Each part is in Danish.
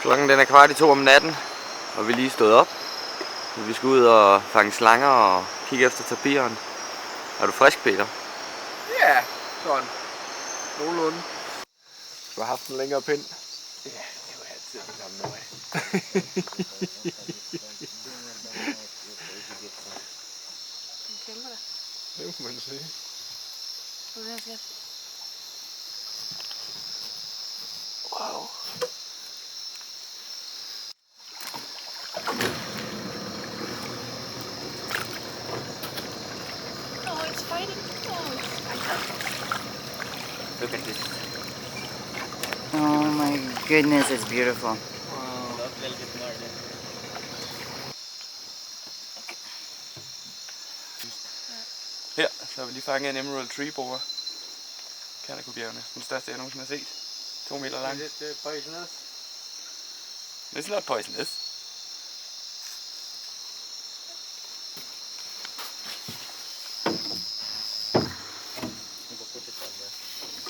Klokken den er 1:15 om natten, og vi er lige stået op. Vi skal ud og fange slanger og kigge efter tapiren. Er du frisk, Peter? Ja, sådan. Nogenlunde. Du har haft en længere pind. Ja, det var altid det samme med mig. Den kæmper der. Det må man sige. Hvad er det, Wow. Oh, it's fighting. Oh, it's fighting. Look at this. Oh my goodness, it's beautiful. Her, så har vi lige fanget en Emerald Tree Boa. Kanakobjergene. Den største jeg nogensinde har set. 2 meter lang. Is it poisonous? It's not poisonous.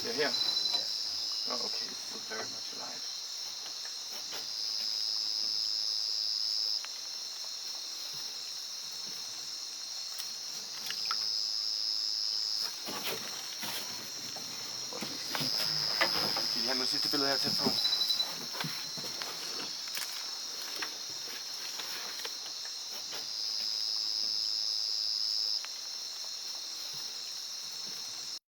Yeah, here. Oh, okay, it's still very much alive. Skal vi have noget sidste billede her tæt på?